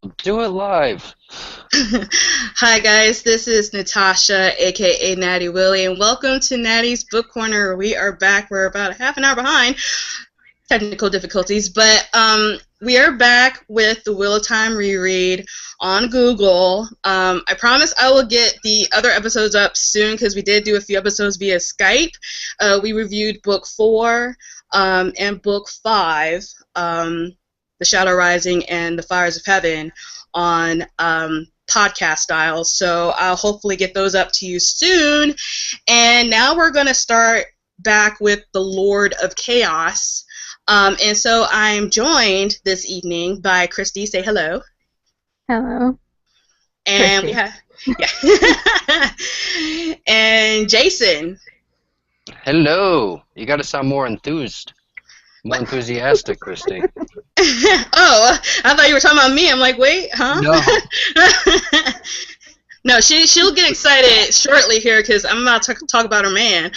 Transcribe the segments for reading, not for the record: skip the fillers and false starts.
Do it live. Hi guys, this is Natasha, aka Natty Willie, and welcome to Natty's Book Corner. We are back. We're about a half an hour behind technical difficulties, but we are back with the Wheel of Time reread on Google. I promise I will get the other episodes up soon because we did do a few episodes via Skype. We reviewed book 4 and book 5, The Shadow Rising and The Fires of Heaven, on podcast style. So I'll hopefully get those up to you soon. And now we're going to start back with the Lord of Chaos. And so I'm joined this evening by Christy. Say hello. Hello. And Christy. we have and Jason. Hello. You got to sound more enthused, more enthusiastic, Christy. Oh, I thought you were talking about me. I'm like, wait, huh? No. No, she'll get excited shortly here because I'm about to talk about her man.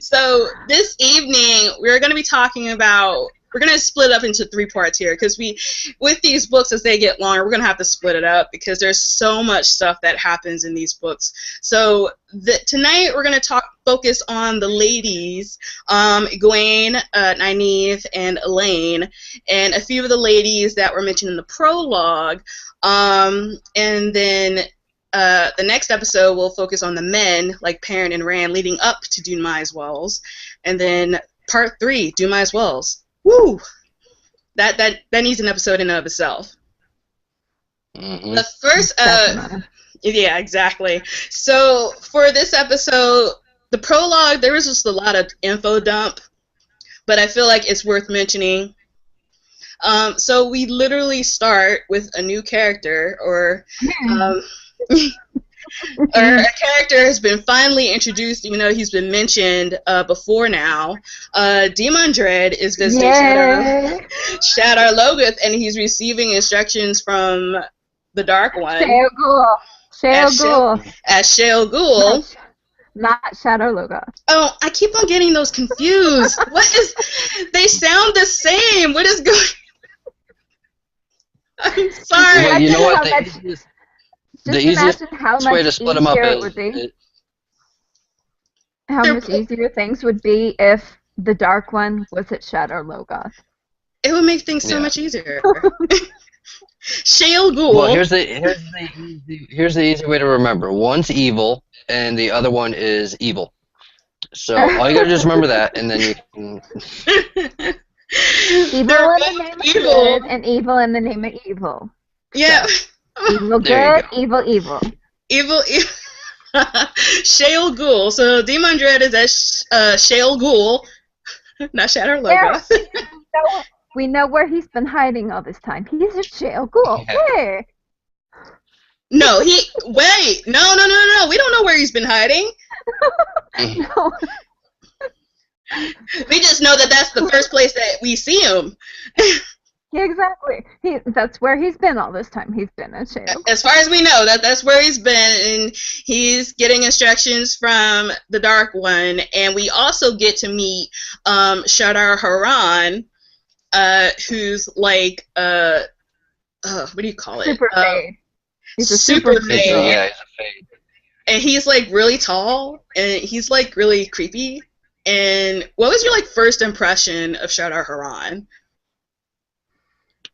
So this evening we're going to be talking about. We're going to split up into 3 parts here because with these books as they get longer, we're going to have to split it up because there's so much stuff that happens in these books. So tonight we're going to focus on the ladies, Egwene, Nynaeve, and Elaine, and a few of the ladies that were mentioned in the prologue. And then the next episode will focus on the men, like Perrin and Rand, leading up to Dunmai's Wells. And then part 3, Dunmai's Wells. Woo! That needs an episode in and of itself. Mm-hmm. The first, yeah, exactly. So for this episode, the prologue, there was just a lot of info dump, but I feel like it's worth mentioning. So we literally start with a new character, or a character has been finally introduced, even though he's been mentioned before now. Demon Dread is visiting Shadar Logoth, and he's receiving instructions from the Dark One. As Shale Ghul. Not Shadow Logoth. Oh, I keep on getting those confused. They sound the same. What is going I'm sorry. Well, you know what? The easiest way to split them up is... How much easier things would be if the Dark One was at Shadow Logoth. It would make things so much easier. Shale Ghul. Well, here's the easy way to remember. One's evil, and the other one is evil. So all you gotta do is remember that, and then you can... Evil in the name of good, and evil in the name of evil. Yeah. So, evil good, evil evil. Evil Shale Ghul. So Demon Dread is at Shale Ghul, not Shadow Logoth. We know where he's been hiding all this time. He's at Shale Ghul. Yeah. Where? No, wait. No. We don't know where he's been hiding. No. We just know that that's the first place that we see him. Yeah, exactly. That's where he's been all this time. He's been at Shale. As far as we know, that's where he's been, and he's getting instructions from the Dark One. And we also get to meet Shadar Haran, who's like what do you call it? Super fade. He's a super fade. Yeah, he's a fade. And he's like really tall, and he's like really creepy. And what was your like first impression of Shadar Haran?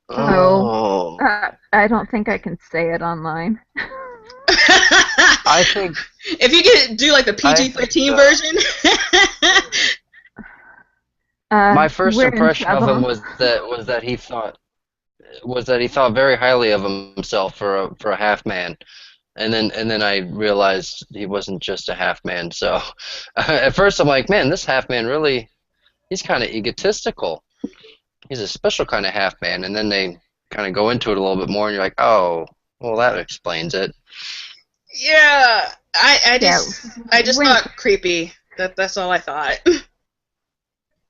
Oh. I don't think I can say it online. I think if you could do like the PG-13 version. My first impression of him was that he thought very highly of himself for a half man. And then I realized he wasn't just a half man. So at first I'm like, man, this half man really, he's kind of egotistical. He's a special kind of half man. And then they kind of go into it a little bit more, and you're like, oh, well, that explains it. Yeah, I just thought creepy. That's all I thought.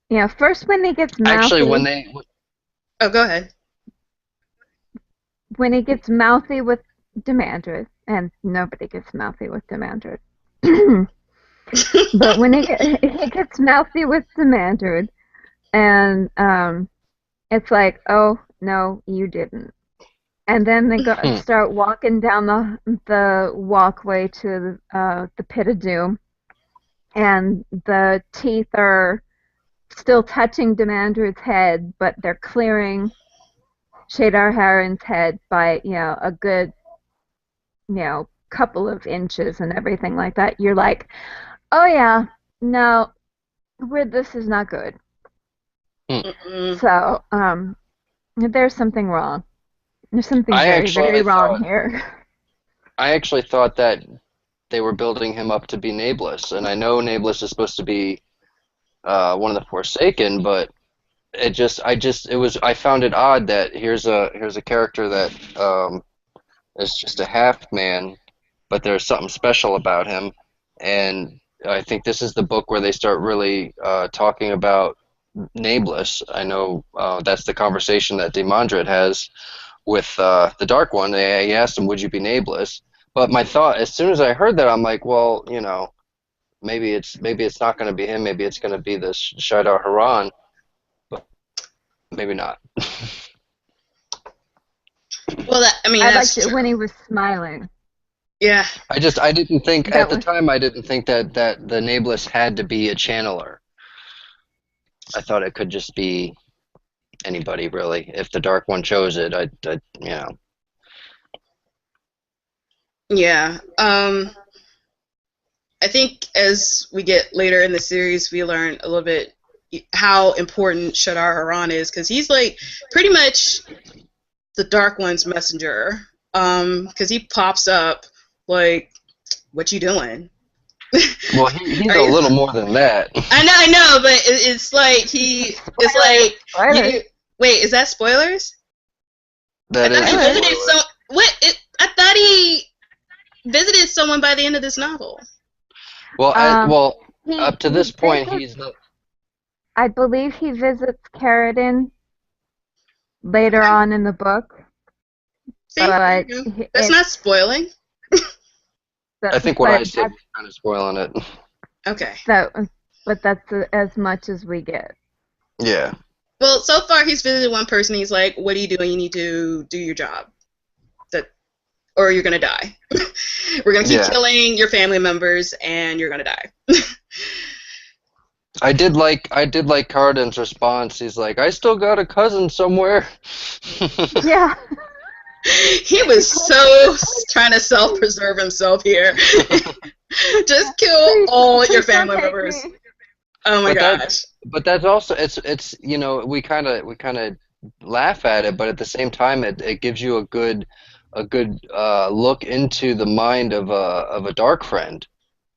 Yeah, first when he gets mouthy. Actually, Oh, go ahead. When he gets mouthy with Demandred, and nobody gets mouthy with Demandred. But when he gets mouthy with Demandred, and it's like, oh, no, you didn't. And then they start walking down the walkway to the pit of doom, and the teeth are still touching Demandred's head, but they're clearing Shadar Haren's head by, a good, couple of inches and everything like that. You're like, oh yeah, no, this is not good. So, there's something wrong. There's something very wrong here. I actually thought that they were building him up to be Nameless, and I know Nameless is supposed to be one of the Forsaken, but I found it odd that here's a character that is just a half man, but there's something special about him, and I think this is the book where they start really talking about Nameless. I know that's the conversation that Demandred has with the Dark One. He asked him, "Would you be Nameless?" But my thought, as soon as I heard that, I'm like, well, maybe it's not going to be him. Maybe it's going to be this Shadar Haran, but maybe not. Well, I liked it when he was smiling. Yeah. I didn't think at the time. I didn't think that the Nameless had to be a channeler. I thought it could just be anybody, really. If the Dark One chose it, Yeah. I think as we get later in the series, we learn a little bit how important Shadar Haran is, because he's like pretty much the Dark One's messenger. Because he pops up like, "What you doing?" Well, he's a little more than that. I know, but it's like wait, is that spoilers? I thought he visited someone by the end of this novel. Well, up to this point, he's not. I believe he visits Carradine later on in the book. See, that's not spoiling. I think what I said was kind of spoiling it. Okay. But that's as much as we get. Yeah. Well, so far he's visited one person. He's like, "What are you doing? You need to do your job, or you're gonna die. We're gonna keep killing your family members, and you're gonna die." I did like Carradine's response. He's like, "I still got a cousin somewhere." Yeah. He was so trying to self-preserve himself here. Just kill all your family members. Oh my gosh. But that's also it's we kind of laugh at it, but at the same time it gives you a good look into the mind of a dark friend.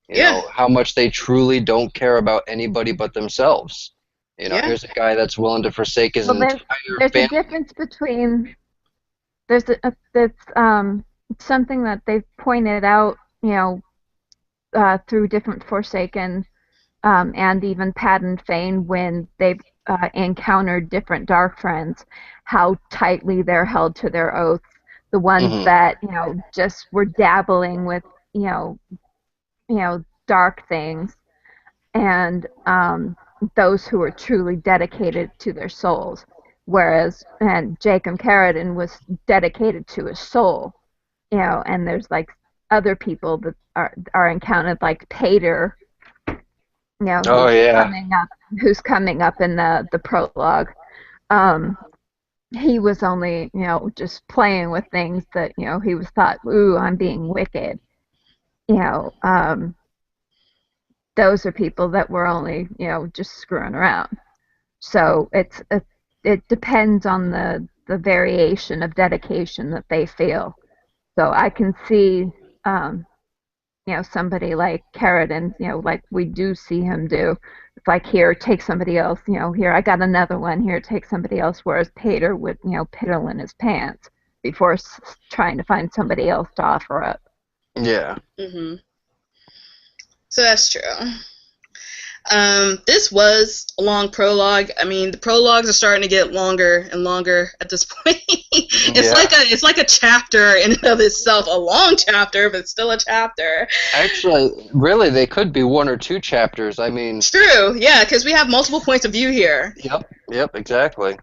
You know how much they truly don't care about anybody but themselves. Here's a guy that's willing to forsake his entire there's family. A difference between that's something that they've pointed out, through different Forsaken and even Pad and Fane when they've encountered different dark friends, how tightly they're held to their oaths. The ones that just were dabbling with dark things, and those who are truly dedicated to their souls. Whereas, and Jacob Carradine was dedicated to his soul, and there's like other people that are encountered, like Pater, who's coming up in the prologue. He was only, just playing with things that, he was thought, ooh, I'm being wicked. Those are people that were only, just screwing around. So it depends on the variation of dedication that they feel. So I can see, somebody like Carradine, like we do see him do. It's like, here, take somebody else, here, I got another one, here, take somebody else, whereas Pater would, piddle in his pants before trying to find somebody else to offer up. Yeah. Mm-hmm. So that's true. This was a long prologue. I mean, the prologues are starting to get longer and longer at this point. It's like a chapter in and of itself, a long chapter, but still a chapter. Actually, really, they could be one or two chapters. I mean, true, yeah, because we have multiple points of view here. Yep, exactly.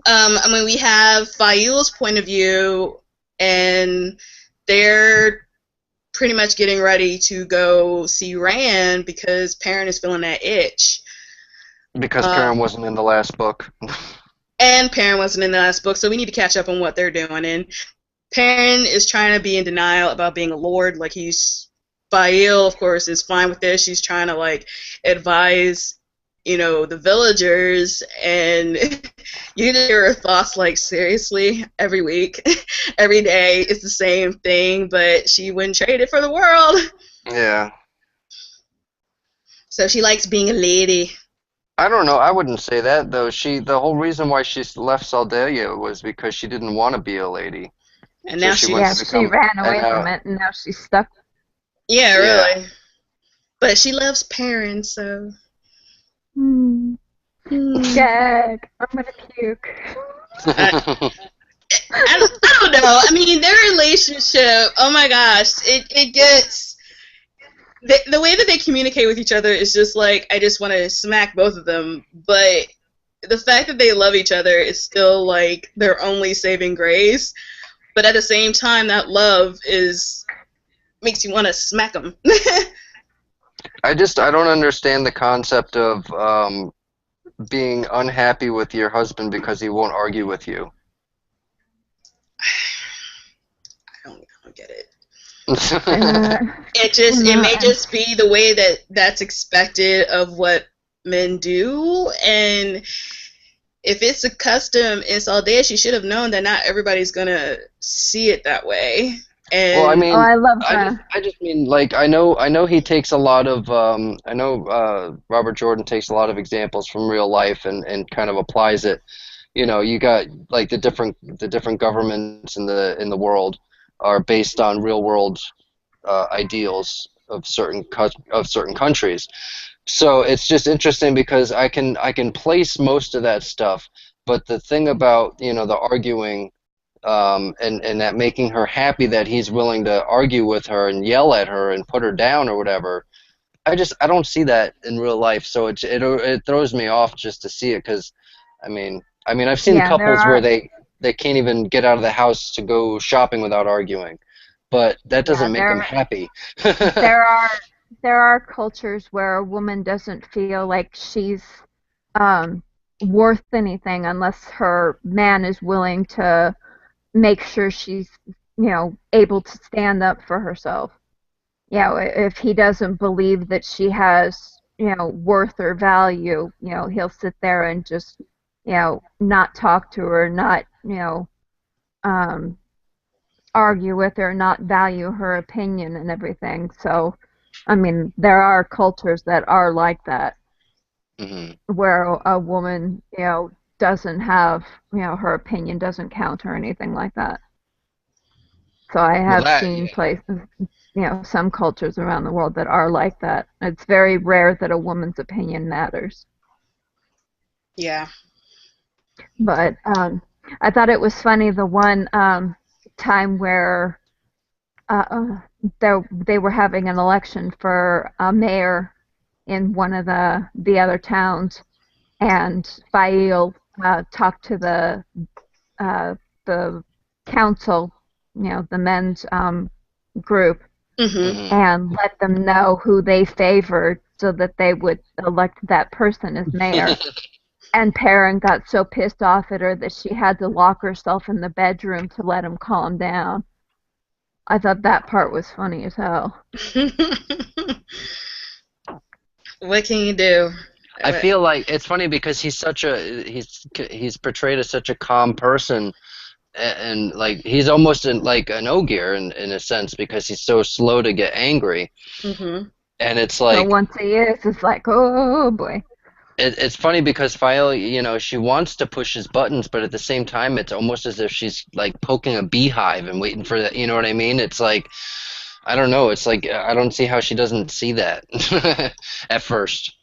I mean, we have Fail's point of view, and they're pretty much getting ready to go see Rand because Perrin is feeling that itch. Because Perrin wasn't in the last book. And Perrin wasn't in the last book, so we need to catch up on what they're doing. And Perrin is trying to be in denial about being a lord. Like, Fail, of course, is fine with this. She's trying to, like, advise, the villagers, and you hear her thoughts, like, seriously, every week, every day, it's the same thing, but she wouldn't trade it for the world. Yeah. So she likes being a lady. I don't know. I wouldn't say that, though. The whole reason why she left Saldalia was because she didn't want to be a lady. And now she ran away from it, and now she's stuck. Yeah, really. Yeah. But she loves Perrin, so. Gag. I'm gonna puke. I don't know. I mean, their relationship, oh my gosh, it gets... The way that they communicate with each other is just like, I just want to smack both of them, but the fact that they love each other is still like their only saving grace, but at the same time, that love makes you want to smack them. I don't understand the concept of being unhappy with your husband because he won't argue with you. I don't get it. It may just be the way that's expected of what men do, and if it's a custom in Saldalia, she should have known that not everybody's gonna see it that way. And well, I mean, I love that. I just mean, like, I know he takes a lot of Robert Jordan takes a lot of examples from real life and kind of applies it. You got like the different governments in the world are based on real world ideals of certain countries. So it's just interesting because I can place most of that stuff, but the thing about the arguing and that making her happy that he's willing to argue with her and yell at her and put her down or whatever, I don't see that in real life. So it throws me off just to see it because I mean I've seen couples where they can't even get out of the house to go shopping without arguing. But that doesn't make them happy. there are cultures where a woman doesn't feel like she's worth anything unless her man is willing to make sure she's able to stand up for herself. If he doesn't believe that she has worth or value, he'll sit there and just not talk to her, not argue with her, not value her opinion and everything. So, I mean, there are cultures that are like that, where a woman, doesn't have, her opinion doesn't count or anything like that. So I have seen places, some cultures around the world that are like that. It's very rare that a woman's opinion matters. Yeah. But I thought it was funny the one time where they were having an election for a mayor in one of the other towns, and Fail talked to the council, the men's group, and let them know who they favored so that they would elect that person as mayor. And Perrin got so pissed off at her that she had to lock herself in the bedroom to let him calm down. I thought that part was funny as hell. What can you do? I feel like it's funny because he's portrayed as such a calm person, and like he's almost like an Ogier in a sense because he's so slow to get angry. And it's like, but once he is, it's like, oh boy. It's funny because Fael, she wants to push his buttons, but at the same time, it's almost as if she's like poking a beehive and waiting for that. You know what I mean? It's like, I don't know. It's like I don't see how she doesn't see that at first.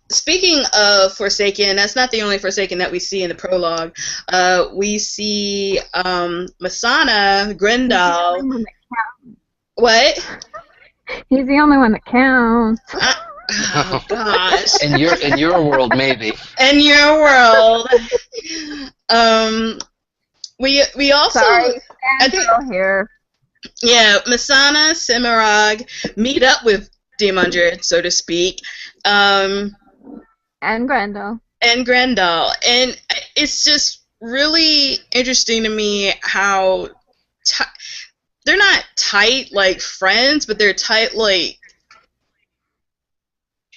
Speaking of Forsaken, that's not the only Forsaken that we see in the prologue. We see Masana, Grendel. What? He's the only one that counts. Oh gosh. In your world, maybe. In your world. We also, Sorry, I think, fangirl here. yeah, Masana, Semirag meet up with Demandred, so to speak, and Grendel. And it's just really interesting to me how they're not tight like friends, but they're tight like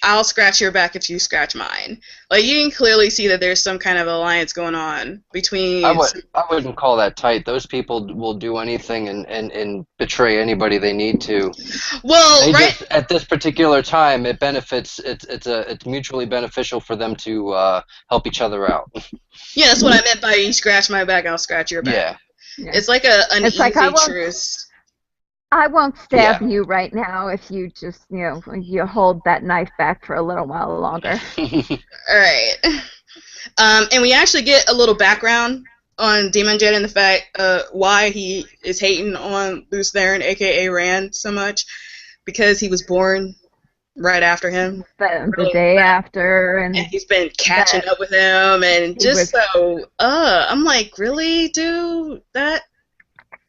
I'll scratch your back if you scratch mine. Like you can clearly see that there's some kind of alliance going on between. I wouldn't call that tight. Those people will do anything and betray anybody they need to. Well, they right. Just, at this particular time, it benefits. It's mutually beneficial for them to help each other out. Yeah, that's what I meant by you scratch my back, I'll scratch your back. Yeah. It's like an easy truce. I won't stab you right now if you just, you hold that knife back for a little while longer. All right. And we actually get a little background on Demandred and the fact why he is hating on Lews Therin, a.k.a. Rand, so much. Because he was born right after him. The day after. And he's been catching up with him. And just I'm like, really, dude? That...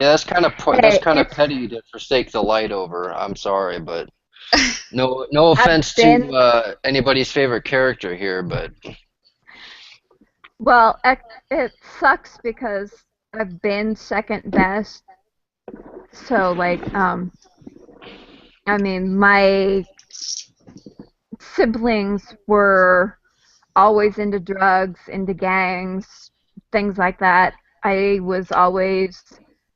Yeah, that's kind of petty to forsake the light over. I'm sorry, but no offense to anybody's favorite character here, but well, it sucks because I've been second best. So like, I mean, my siblings were always into drugs, into gangs, things like that. I was always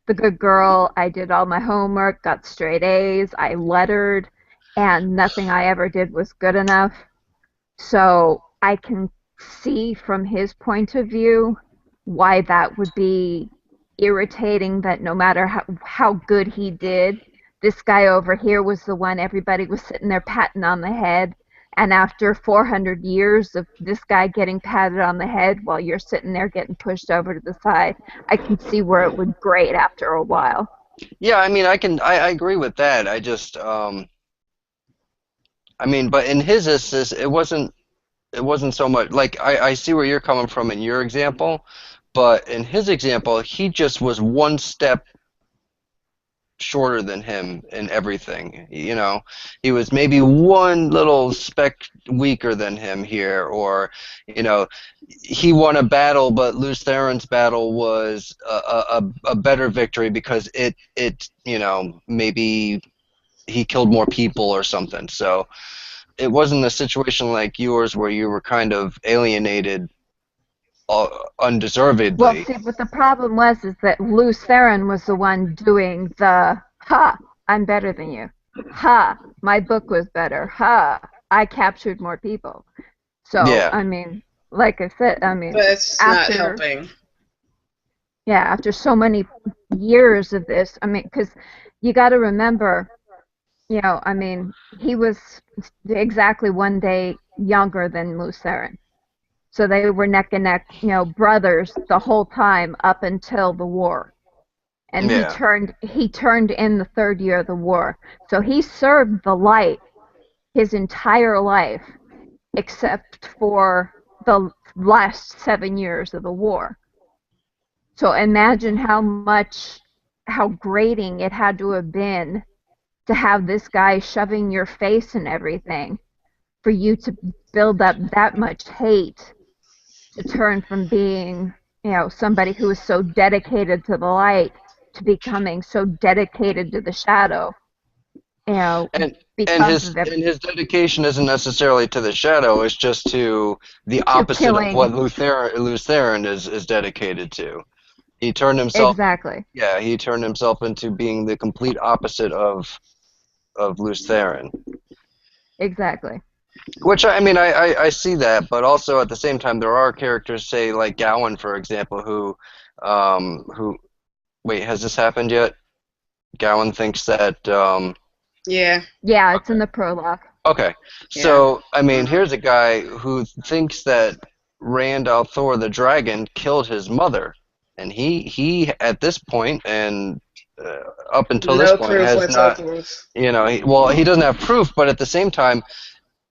the good girl. I did all my homework, got straight A's, I lettered, and nothing I ever did was good enough. So I can see from his point of view why that would be irritating, that no matter how good he did, this guy over here was the one everybody was sitting there patting on the head. And after 400 years of this guy getting patted on the head while you're sitting there getting pushed over to the side, I can see where it would grate after a while. Yeah, I mean, I agree with that. I just, I mean, but in his instance, it wasn't so much, like, I see where you're coming from in your example, but in his example, he just was one step shorter than him in everything. He was maybe one little speck weaker than him here, or he won a battle, but Lews Therin's battle was a better victory because it maybe he killed more people or something. So it wasn't a situation like yours where you were kind of alienated undeservedly. Well, see, what the problem was is that Lews Therin was the one doing the, ha, I'm better than you. Ha, my book was better. Ha, I captured more people. So, yeah. I mean, like I said, I mean, but it's not helping. Yeah, after so many years of this, I mean, because you got to remember, I mean, he was exactly one day younger than Lews Therin. So they were neck and neck, brothers the whole time up until the war. And he turned in the third year of the war. So he served the light his entire life, except for the last 7 years of the war. So imagine how grating it had to have been to have this guy shoving your face and everything for you to build up that much hate, to turn from being, somebody who is so dedicated to the light to becoming so dedicated to the shadow. And his dedication isn't necessarily to the shadow; it's just to the opposite of what Lews Therin is dedicated to. He turned himself Yeah, he turned himself into being the complete opposite of Lews Therin. Exactly. Which, I mean, I see that, but also at the same time, there are characters, say, like Gawain, for example, who, wait, has this happened yet? Gawain thinks that, Yeah, it's in the prologue. Okay, so, I mean, here's a guy who thinks that Rand al'Thor the Dragon killed his mother, and he at this point, and up until this point, has not, he doesn't have proof, but at the same time,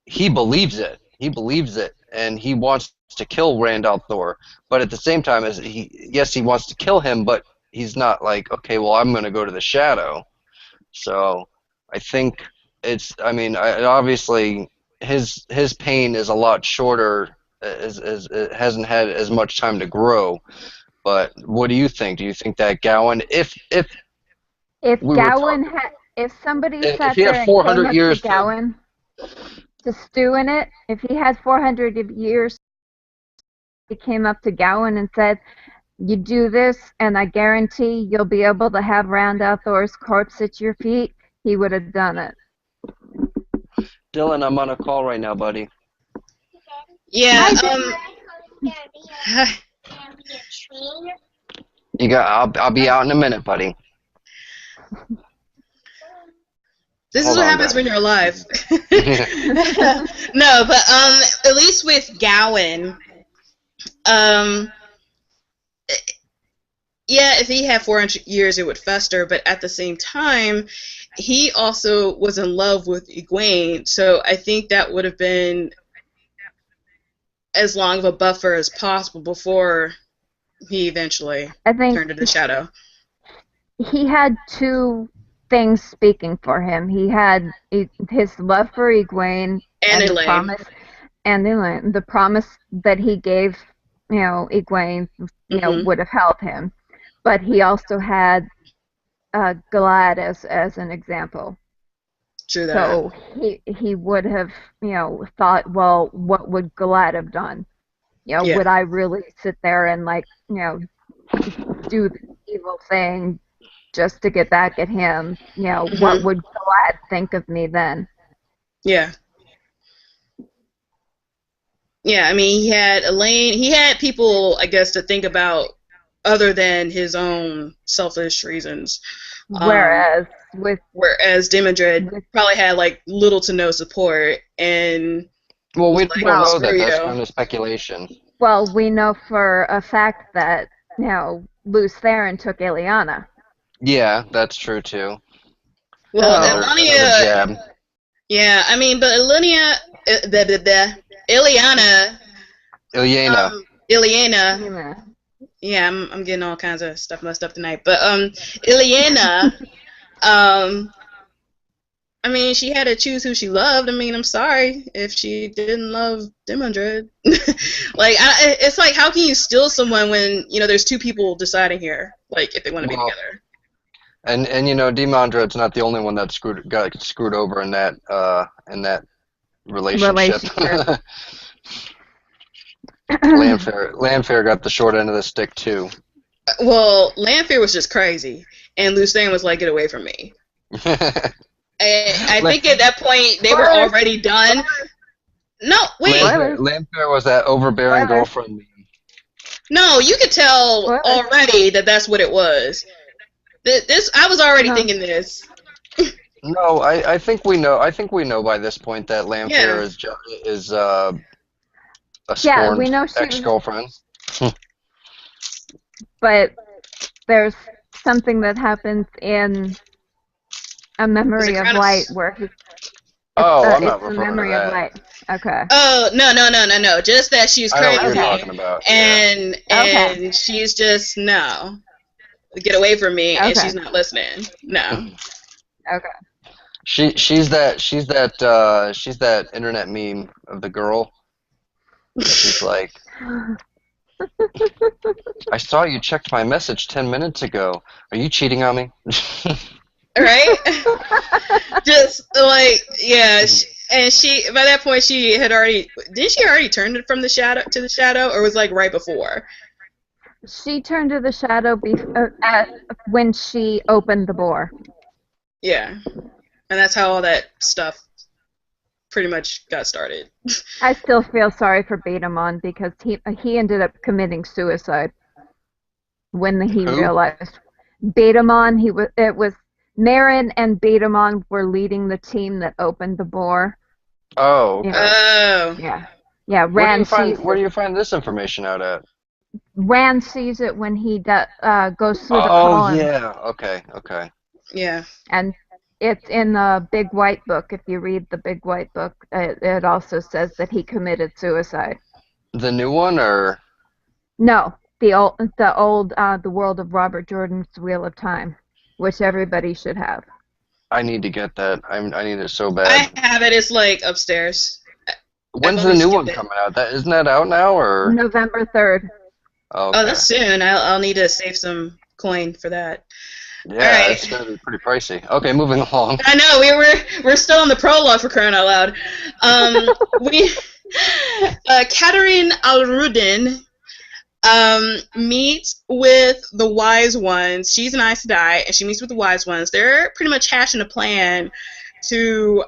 he believes it. He believes it, and he wants to kill Rand al'Thor. But at the same time, he wants to kill him, but he's not like, okay, well, I'm going to go to the shadow. So I think I mean, obviously his pain is a lot shorter, as it hasn't had as much time to grow. But what do you think? Do you think that Gowan, if we were Gowan talking, if somebody if sat he had there and came 400 up to years Gowan to stew in it, if he had 400 years, he came up to Gowan and said, "You do this, and I guarantee you'll be able to have Rand al'Thor's corpse at your feet," he would have done it. Dylan, I'm on a call right now, buddy. Yeah. I'll be out in a minute, buddy. This is what happens when you're alive. No, but at least with Gowan, yeah, if he had 400 years, it would fester. But at the same time, he also was in love with Egwene, so I think that would have been as long of a buffer as possible before he eventually turned to the shadow. He had two things speaking for him. He had his love for Egwene and Elaine. The promise that he gave, Egwene, would have held him. But he also had Galad as an example. True that. So he would have, thought, well, what would Galad have done? Would I really sit there and do the evil thing just to get back at him? What would Galad think of me then? Yeah. Yeah, I mean, he had Elaine. He had people, I guess, to think about other than his own selfish reasons. Um, whereas Demandred probably had little to no support, and well, we don't know that. That's kind of speculation. Well, we know for a fact that Lews Therin took Ileana. Yeah, that's true too. Well, Ileana. Yeah, I mean, but Ileana. Yeah, I'm getting all kinds of stuff messed up tonight. But Ileana, I mean, she had to choose who she loved. I mean, I'm sorry if she didn't love Demandred. It's like, how can you steal someone when there's two people deciding here, if they want to be together? And Demandred's not the only one that got screwed over in that relationship. Lanfear got the short end of the stick too. Well, Lanfear was just crazy, and Lews Therin was like, "Get away from me." I think at that point they were already done. No, wait. Lanfear was that overbearing girlfriend. No, you could tell already that that's what it was. I was already thinking this. No, I think we know. I think we know by this point that Lanfear is a scorned ex-girlfriend. But there's something that happens in A Memory of Light where he. I'm not referring to that. Memory of Light. Okay. Oh no! Just that she's crazy. I know what you're talking about. And she's just no. Get away from me, and she's not listening. No. Okay. She's that internet meme of the girl. She's like, I saw you checked my message 10 minutes ago. Are you cheating on me? Right? Just and she by that point she had already turn from the shadow to the shadow, or was right before? She turned to the shadow when she opened the bore. Yeah, and that's how all that stuff pretty much got started. I still feel sorry for Betamon because he ended up committing suicide when he realized Betamon. It was Meryn and Betamon were leading the team that opened the bore. Oh. Okay. Oh. Yeah. Rand where do you find this information out at? Rand sees it when he goes through the column. Oh yeah. Okay. Yeah. And It's in the Big White Book. If you read the Big White Book, it also says that he committed suicide. The new one, or no, the World of Robert Jordan's Wheel of Time, which everybody should have. I need to get that. I need it so bad. I have it. It's like upstairs. When's the new one coming out? Isn't that out now, or November 3rd? Okay. Oh, that's soon. I'll need to save some coin for that. Yeah, it's gonna be pretty pricey. Okay, moving along. I know we're still in the prologue, for crying out loud. Katarine Alrudin meets with the Wise Ones. She's an Aes Sedai, and she meets with the Wise Ones. They're pretty much hashing a plan to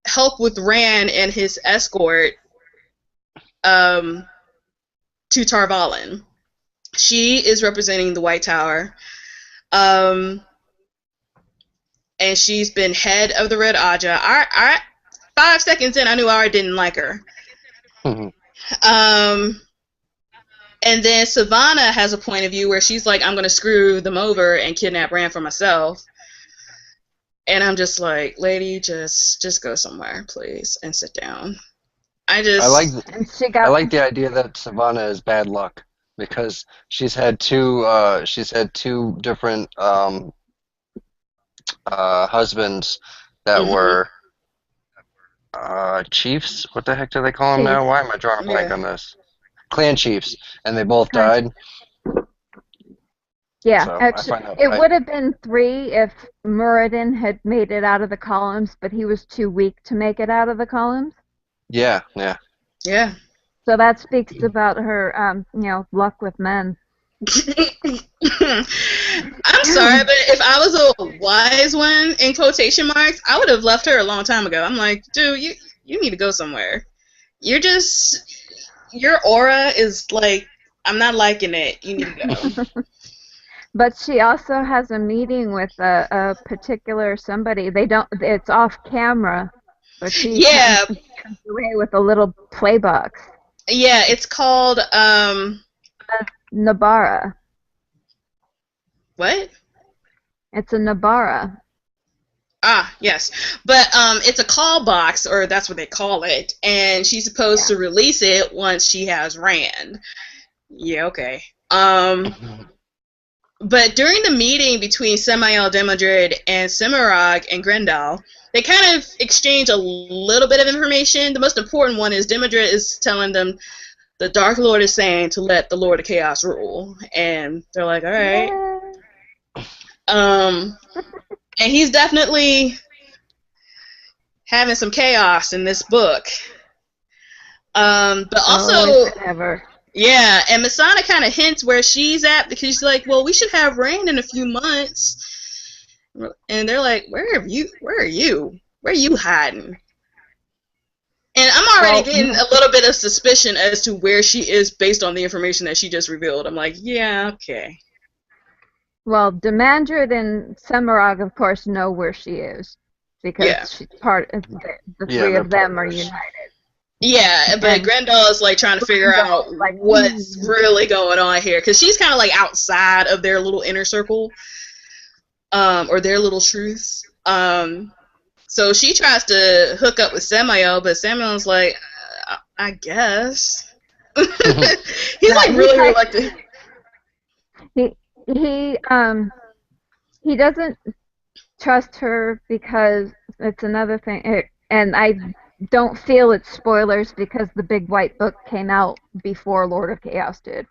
help with Rand and his escort to Tar Valon. She is representing the White Tower. And she's been head of the Red Aja. 5 seconds in, I knew I already didn't like her. And then Savannah has a point of view where she's like, I'm going to screw them over and kidnap Rand for myself. And I'm just like, lady, just go somewhere, please, and sit down. I like the idea that Savannah is bad luck, because she's had two different husbands that were chiefs. What the heck do they call them now? Why am I drawing a blank on this? Clan chiefs, and they both died. Yeah, so actually, it would have been 3 if Muradin had made it out of the columns, but he was too weak to make it out of the columns. Yeah. So that speaks about her, luck with men. I'm sorry, but if I was a wise one, in quotation marks, I would have left her a long time ago. I'm like, dude, you need to go somewhere. Your aura is like, I'm not liking it. You need to go. But she also has a meeting with a particular somebody. It's off camera, but she comes away with a little play box. Yeah, it's called Nabara. What? It's a Nabara. Ah, yes. But it's a call box, or that's what they call it, and she's supposed to release it once she has Rand. Yeah, okay. But during the meeting between Samael Demodred and Semirog and Grendel, they kind of exchange a little bit of information. The most important one is Demodred is telling them the Dark Lord is saying to let the Lord of Chaos rule. And they're like, all right. And he's definitely having some chaos in this book. But also... Yeah, and Masana kind of hints where she's at, because she's like, well, we should have Rand in a few months. And they're like, where are you? Where are you hiding? And I'm already getting a little bit of suspicion as to where she is based on the information that she just revealed. I'm like, yeah, okay. Well, Demandred and Semirog, of course, know where she is, because she's part of the three of them are united. Yeah, but Grendel is like trying to figure out what's really going on here, because she's kind of like outside of their little inner circle, or their little truths. So she tries to hook up with Samael, but Samuel's like, I guess. He's like really reluctant. He doesn't trust her, because it's another thing, and I don't feel it's spoilers because the Big White Book came out before Lord of Chaos did.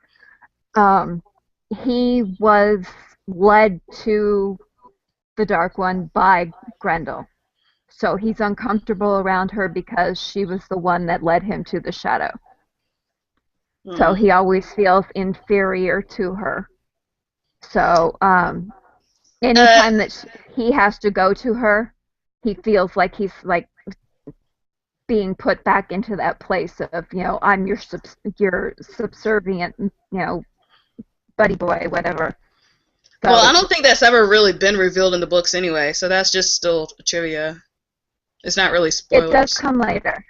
He was led to the Dark One by Grendel. So he's uncomfortable around her because she was the one that led him to the Shadow. So he always feels inferior to her. So anytime that he has to go to her, he feels like he's like being put back into that place of, I'm your subservient, buddy boy, whatever. So, well, I don't think that's ever really been revealed in the books anyway, so that's just still trivia. It's not really spoilers. It does come later.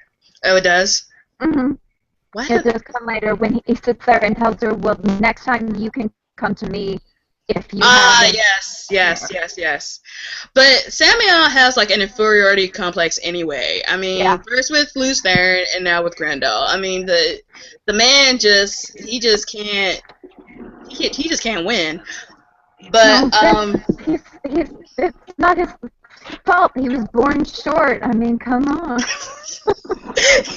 Oh, it does? Mm-hmm. What? It does come later when he sits there and tells her, well, next time you can come to me If you haven't. Yes. But Samuel has like an inferiority complex anyway. I mean, first with Lews Theron and now with Grendel. I mean, the man just can't win. But it's not his fault. He was born short. I mean, come on.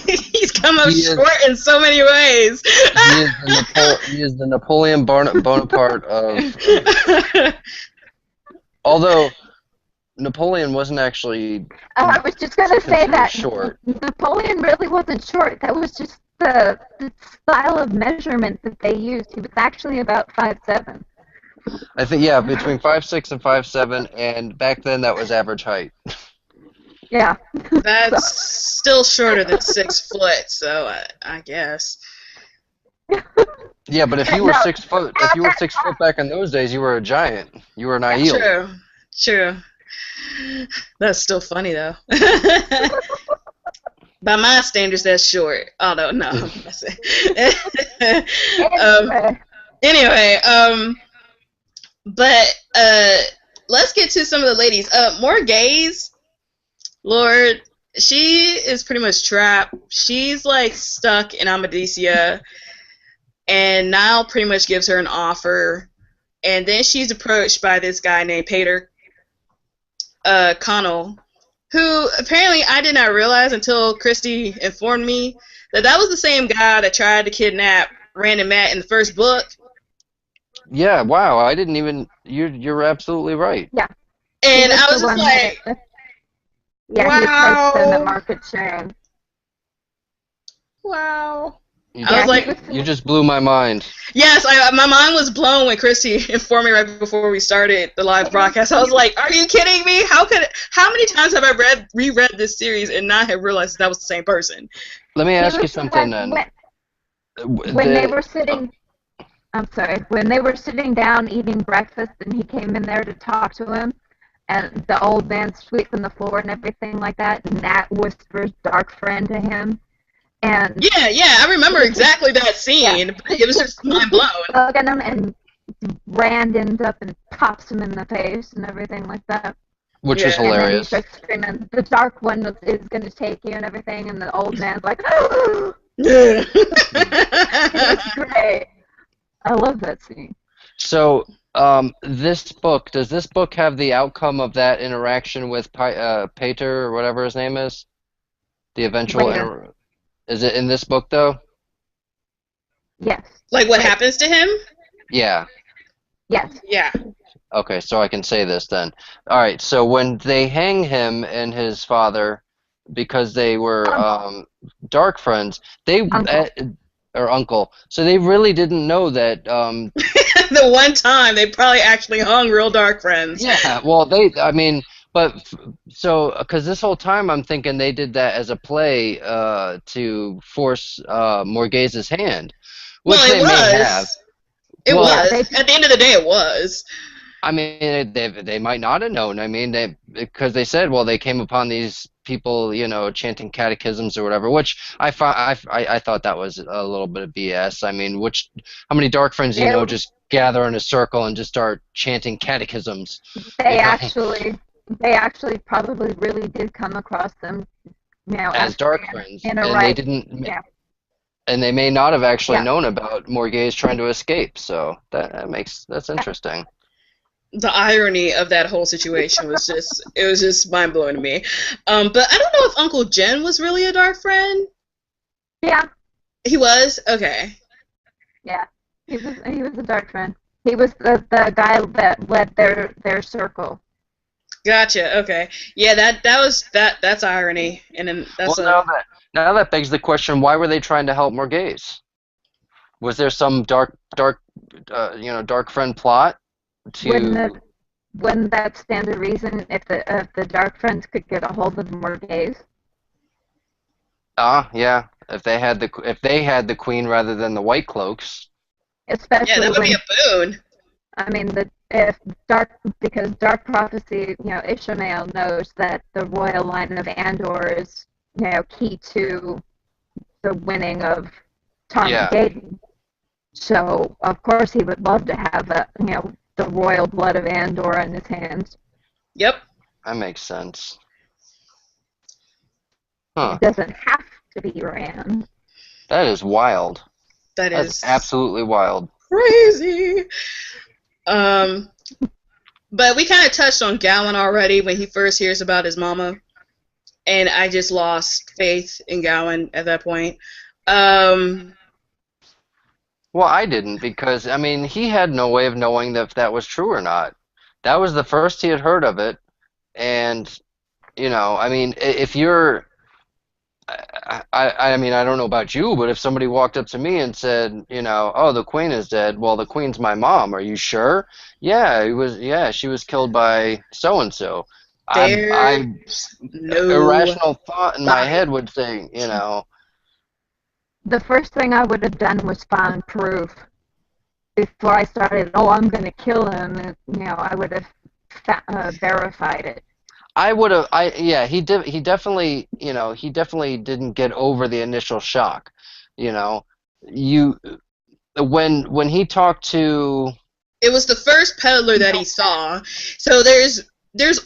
He's come up short in so many ways. He is the Napoleon Bonaparte of. Although Napoleon wasn't actually. I was just gonna say that short. Napoleon really wasn't short. That was just the style of measurement that they used. He was actually about 5'7". I think between 5'6" and 5'7", and back then that was average height. Yeah. That's still shorter than 6 foot, so I guess. Yeah, but if you were 6 foot, back in those days, you were a giant. You were an Aiel. True. That's still funny though. By my standards, that's short. Oh no. Anyway, but let's get to some of the ladies. Morgaze, Lord, she is pretty much trapped. She's like stuck in Amadisia, and Niall pretty much gives her an offer, and then she's approached by this guy named Pater Connell, who apparently I did not realize until Christy informed me that was the same guy that tried to kidnap Rand and Matt in the first book. Yeah, wow, I didn't even. You're absolutely right. Yeah. And I was just like, wow. He placed in the market share. Wow. You just blew my mind. Yes, my mind was blown when Christy informed me right before we started the live broadcast. I was like, "Are you kidding me? How many times have I reread this series and not have realized that was the same person?" Let me ask you something then. When they were sitting, when they were sitting down eating breakfast, and he came in there to talk to him, and the old man sweeping the floor and everything like that, and Nat whispers "dark friend" to him. And I remember exactly that scene. Yeah. It was just mind blown. And Rand ends up and pops him in the face and everything like that. Which is hilarious. And then he starts screaming, "The dark one is going to take you," and everything. And the old man's like, "Oh!" Yeah. It's great. I love that scene. So, does this book have the outcome of that interaction with Pater or whatever his name is? The eventual. Is it in this book, though? Yes. Like what happens to him? Yeah. Yes. Yeah. Okay, so I can say this then. All right, so when they hang him and his father because they were dark friends, uncle. So they really didn't know that. The one time they probably actually hung real dark friends. Yeah. Well, because this whole time I'm thinking they did that as a play to force Morgaze's hand, which they may have. It was. At the end of the day, it was. I mean, they might not have known. I mean, because they said, well, they came upon these people, chanting catechisms or whatever, which I thought that was a little bit of BS. I mean, how many dark friends just gather in a circle and just start chanting catechisms? They actually probably really did come across them as dark friends, and they didn't. Yeah. And they may not have actually known about Morgaze trying to escape. So that's interesting. The irony of that whole situation was just mind blowing to me. But I don't know if Uncle Jen was really a dark friend. Yeah. He was? Okay. Yeah. He was a dark friend. He was the guy that led their circle. Gotcha. Okay. Yeah, that's irony, and then that's now that begs the question: why were they trying to help Morgaze? Was there some dark friend plot? Wouldn't that stand to reason if the dark friends could get a hold of Morgaze? Yeah. If they had the queen rather than the White Cloaks. Especially that would be a boon. I mean, because Dark Prophecy, Ishmael knows that the royal line of Andor is, key to the winning of Tarmogeddon. So, of course, he would love to have the the royal blood of Andor in his hands. Yep. That makes sense. Huh. It doesn't have to be Rand. That is wild. That's absolutely wild. Crazy. But we kind of touched on Gowan already when he first hears about his mama. And I just lost faith in Gowan at that point. Well, I didn't, because, I mean, he had no way of knowing if that was true or not. That was the first he had heard of it. And, I mean, if you're... I mean, I don't know about you, but if somebody walked up to me and said, oh, the queen is dead, well, the queen's my mom. Are you sure? Yeah, she was killed by so and so. Irrational thought in my head would say, The first thing I would have done was find proof before I started. Oh, I'm going to kill him. I would have verified it. I would have. He definitely didn't get over the initial shock. When he talked to. It was the first peddler that he saw, so there's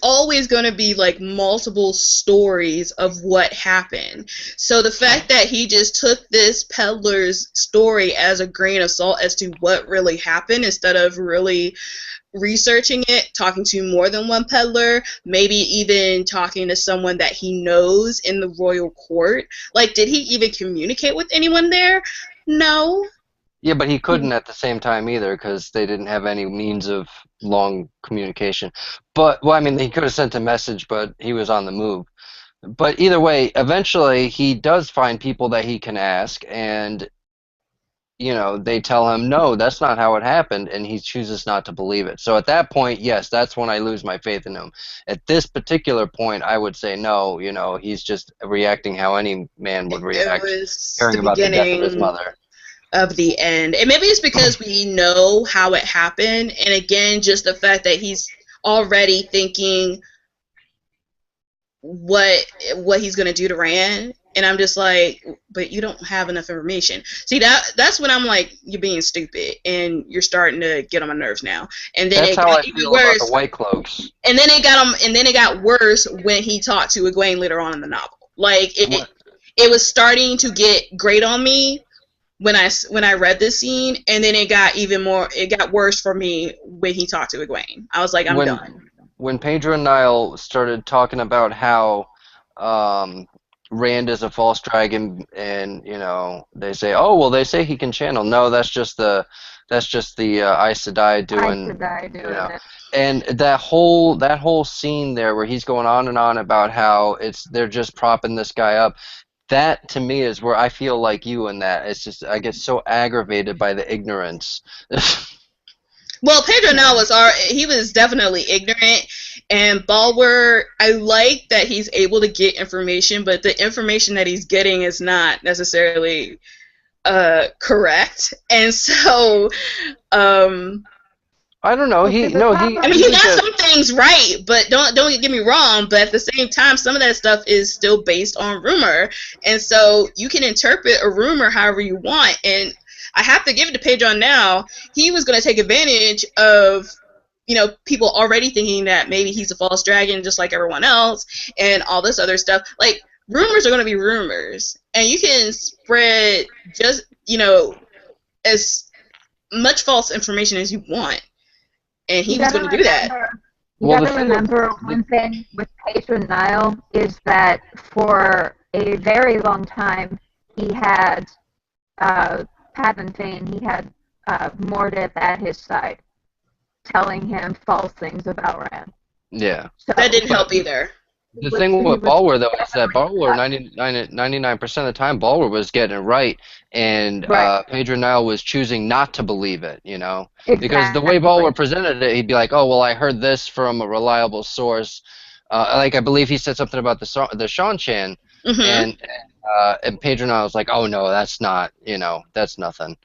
always going to be like multiple stories of what happened. So the fact that he just took this peddler's story as a grain of salt as to what really happened instead of really researching it, talking to more than one peddler, maybe even talking to someone that he knows in the royal court. Like, did he even communicate with anyone there? No. Yeah, but he couldn't at the same time either, because they didn't have any means of long communication. But, well, I mean, he could have sent a message, but he was on the move. But either way, eventually he does find people that he can ask, and they tell him, no, that's not how it happened, and he chooses not to believe it. So at that point, yes, that's when I lose my faith in him. At this particular point, I would say no, he's just reacting how any man would react, hearing about the death of his mother. Of the end. And maybe it's because we know how it happened, and again, just the fact that he's already thinking what he's going to do to Rand. And I'm just like, but you don't have enough information. See, that's when I'm like, you're being stupid, and you're starting to get on my nerves now. And then that's how I feel about the White Cloaks. And then it got worse when he talked to Egwene later on in the novel. Like it was starting to get great on me when I read this scene, and then it got worse for me when he talked to Egwene. I was like, I'm done. When Pedro and Niall started talking about how Rand is a false dragon, and they say, oh well, they say he can channel. No, that's just the Aes Sedai doing. It. And that whole scene there where he's going on and on about how they're just propping this guy up. That to me is where I feel like you in that. It's just I get so aggravated by the ignorance. Well, Pedro now he was definitely ignorant, and Bulwer, I like that he's able to get information, but the information that he's getting is not necessarily correct, and so I don't know. He got some things right, but don't get me wrong. But at the same time, some of that stuff is still based on rumor, and so you can interpret a rumor however you want. And I have to give it to Pedro now. He was going to take advantage of, people already thinking that maybe he's a false dragon just like everyone else and all this other stuff. Like, rumors are going to be rumors. And you can spread just, as much false information as you want. And he was going to do that. You gotta remember one thing with Pedro Niall is that for a very long time he had Paddington, he had Mordeth at his side, telling him false things about Rand. Yeah. So, that didn't help either. The thing with Bulwer, though, is that Bulwer, 99% of the time, Bulwer was getting it right, and Pedro Niall was choosing not to believe it, Exactly. Because the way Bulwer presented it, he'd be like, oh, well, I heard this from a reliable source. Like, I believe he said something about the Seanchan, and Pedro Niall was like, oh, no, that's not, that's nothing.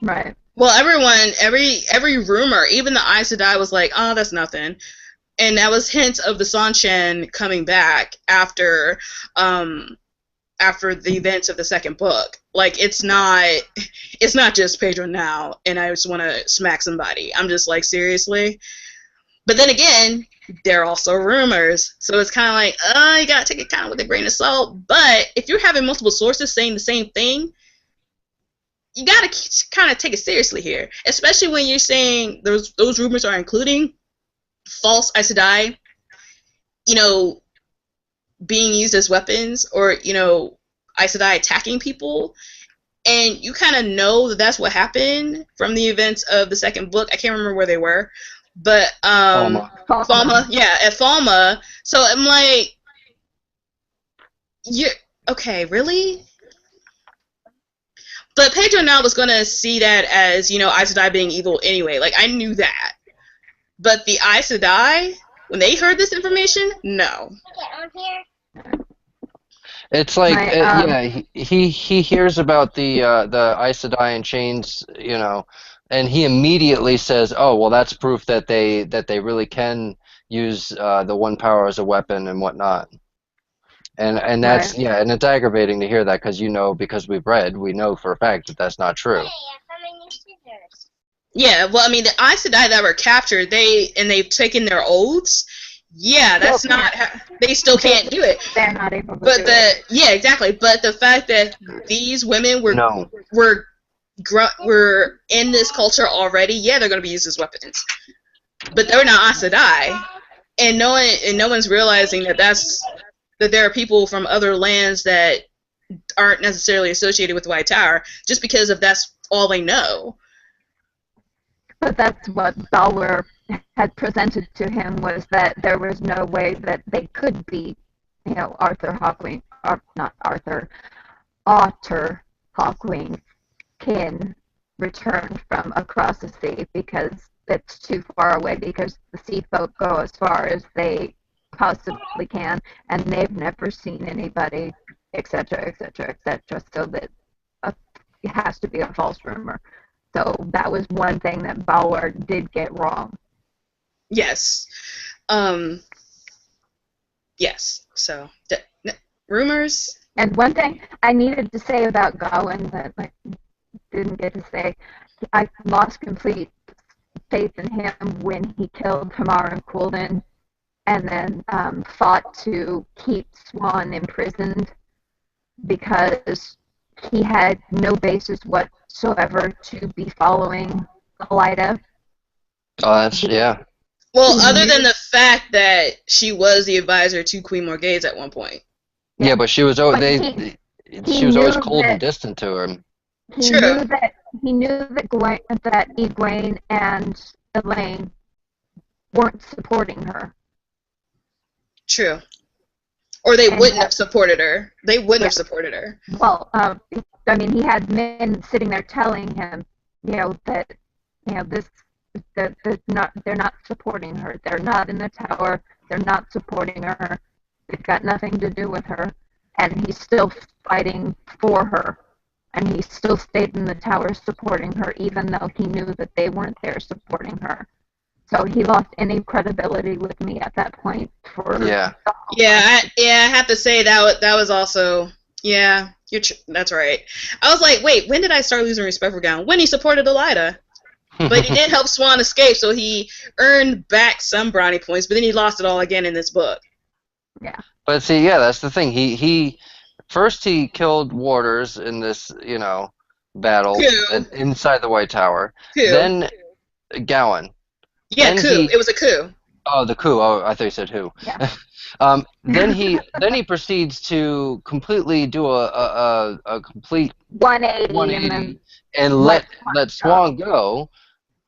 Right. Well, every rumor, even the Aes Sedai was like, oh, that's nothing. And that was hints of the Seanchan coming back after after the events of the second book. Like, it's not just Pedro now, and I just want to smack somebody. I'm just like, seriously? But then again, they're also rumors, so it's kind of like, you gotta take it kind of with a grain of salt. But if you're having multiple sources saying the same thing, you gotta kind of take it seriously here, especially when you're saying those rumors are including false Aes Sedai, being used as weapons, or Aes Sedai attacking people, and you kind of know that that's what happened from the events of the second book. I can't remember where they were, but Falma, yeah, at Falma. So I'm like, you okay, really? But Pedro now was gonna see that as Aes Sedai being evil anyway. Like, I knew that, but the Aes Sedai, when they heard this information, no. It's like, he hears about the Aes Sedai in chains, and he immediately says, "Oh, well, that's proof that they really can use the one power as a weapon and whatnot." And that's Right. and it's aggravating to hear that, because because we know for a fact that that's not true. Yeah, well, I mean, the Aes Sedai that were captured, they've taken their oths. Yeah, that's not. They still can't do it. They're not able to But do it. yeah, exactly. But the fact that these women were in this culture already, yeah, they're going to be used as weapons. But they're not Aes Sedai, and no one's realizing that there are people from other lands that aren't necessarily associated with the White Tower, just because that's all they know. But that's what Balwer had presented to him, was that there was no way that they could be, Otter Hawkwing kin returned from across the sea, because it's too far away, because the sea folk go as far as they possibly can, and they've never seen anybody, etc., etc., etc., so that it has to be a false rumor. So that was one thing that Balwer did get wrong. Yes. Yes. So, rumors. And one thing I needed to say about Gawain that I didn't get to say, I lost complete faith in him when he killed Hamar and Kulden, and then fought to keep Swan imprisoned, because he had no basis whatsoever to be following Elida. Oh, that's, yeah. Well, other than the fact that she was the advisor to Queen Morghese at one point. Yeah, but she was always cold and distant to her. He knew that Egwene and Elaine weren't supporting her. True. Or they wouldn't have supported her. They wouldn't have supported her. Well, I mean, he had men sitting there telling him, that, they're not supporting her. They're not in the tower. They're not supporting her. They've got nothing to do with her. And he's still fighting for her. And he still stayed in the tower supporting her, even though he knew that they weren't there supporting her. So he lost any credibility with me at that point. I have to say that was also, that's right. I was like, wait, when did I start losing respect for Gawain? When he supported Elida. But he did help Swan escape, so he earned back some brownie points, but then he lost it all again in this book. Yeah. But see, that's the thing. He first he killed warders in this, battle inside the White Tower. Coup. Then Gawain. Yeah, coup. It was a coup. Oh, the coup. Oh, I thought you said who. Yeah. Then he proceeds to completely do a complete 180 and let Swan go,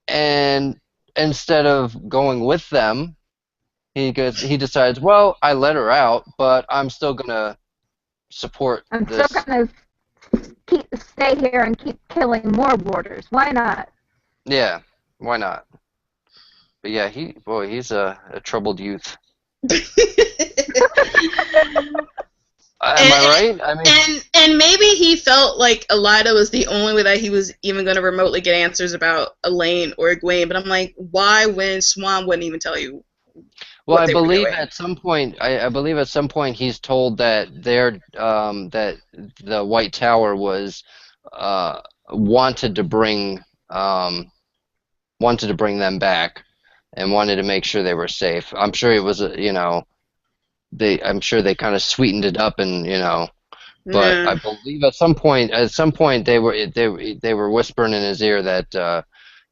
and instead of going with them, he decides, well, I let her out, but I'm still gonna support this. Still gonna stay here and keep killing more warders. Why not? Yeah, why not? But yeah, he's a troubled youth. Am I right? I mean, and maybe he felt like Elida was the only way that he was even going to remotely get answers about Elaine or Egwene. But I'm like, why when Swan wouldn't even tell you? Well, I believe at some point, I believe at some point he's told that that the White Tower was wanted to bring wanted to bring them back and wanted to make sure they were safe. I'm sure it was you know, I'm sure they kind of sweetened it up and but I believe at some point they were whispering in his ear that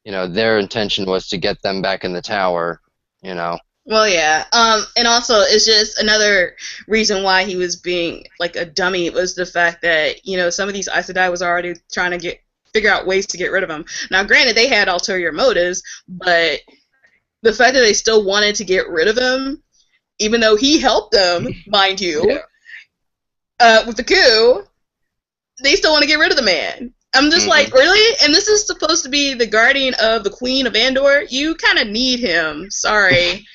their intention was to get them back in the tower. Well, yeah. And also, it's just another reason why he was being like a dummy was the fact that some of these Aes Sedai was already trying to figure out ways to get rid of him. Now, granted, they had ulterior motives, but the fact that they still wanted to get rid of him, even though he helped them, mind you, with the coup, they still want to get rid of the man. I'm just like, really? And this is supposed to be the guardian of the Queen of Andor? You kind of need him. Sorry.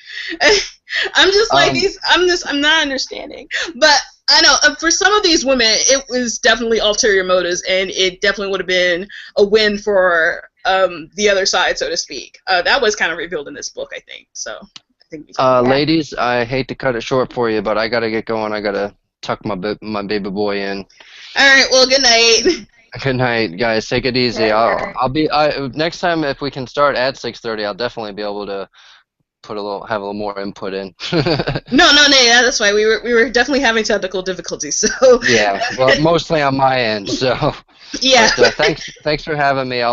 I'm just like, I'm not understanding. But I know, for some of these women, it was definitely ulterior motives, and it definitely would have been a win for the other side, so to speak. That was kind of revealed in this book, I think. So, I think ladies, I hate to cut it short for you, but I got to get going. I got to tuck my baby boy in. All right, well, good night. Good night, guys. Take it easy. I'll be next time if we can start at 6:30. I'll definitely be able to have a little more input in. No, that's why we were definitely having technical difficulties. So yeah, well, mostly on my end. So yeah. But, thanks for having me.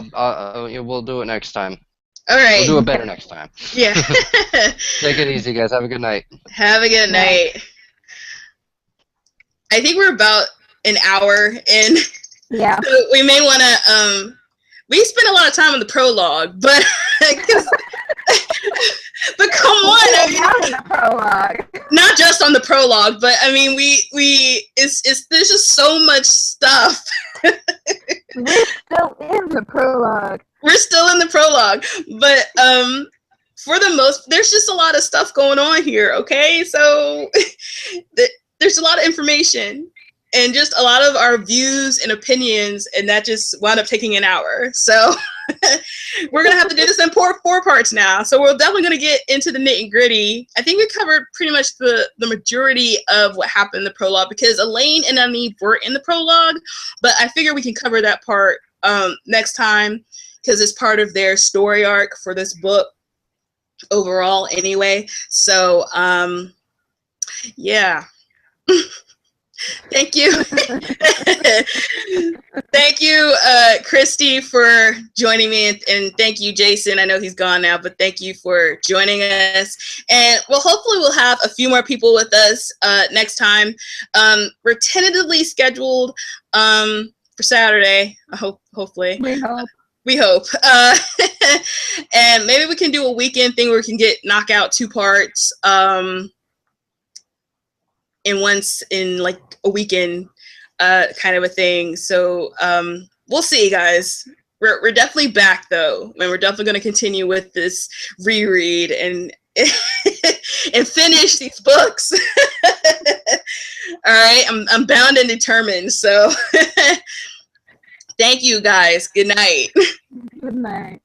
We'll do it next time. All right. We'll do it better next time. Yeah. Take it easy, guys. Have a good night. Have a good night. I think we're about an hour in. Yeah. So we may want to. We spent a lot of time on the prologue, but but come on, not on the prologue. Not just on the prologue, but I mean, there's just so much stuff. We're still in the prologue. We're still in the prologue, but for the most, there's just a lot of stuff going on here. Okay, so there's a lot of information. And just a lot of our views and opinions, and that just wound up taking an hour. So we're going to have to do this in four parts now. So we're definitely going to get into the nitty gritty. I think we covered pretty much the majority of what happened in the prologue, because Elaine and Nynaeve were in the prologue, but I figure we can cover that part next time, because it's part of their story arc for this book overall anyway. So, yeah. Thank you. Thank you, Christy, for joining me. And thank you, Jason. I know he's gone now, but thank you for joining us. And hopefully we'll have a few more people with us next time. We're tentatively scheduled for Saturday. Hopefully. We hope. And maybe we can do a weekend thing where we can knock out 2 parts. In like a weekend kind of a thing. So we'll see, guys. We're definitely back though, and we're definitely going to continue with this reread and and finish these books. All right, I'm bound and determined. So thank you, guys. Good night. Good night.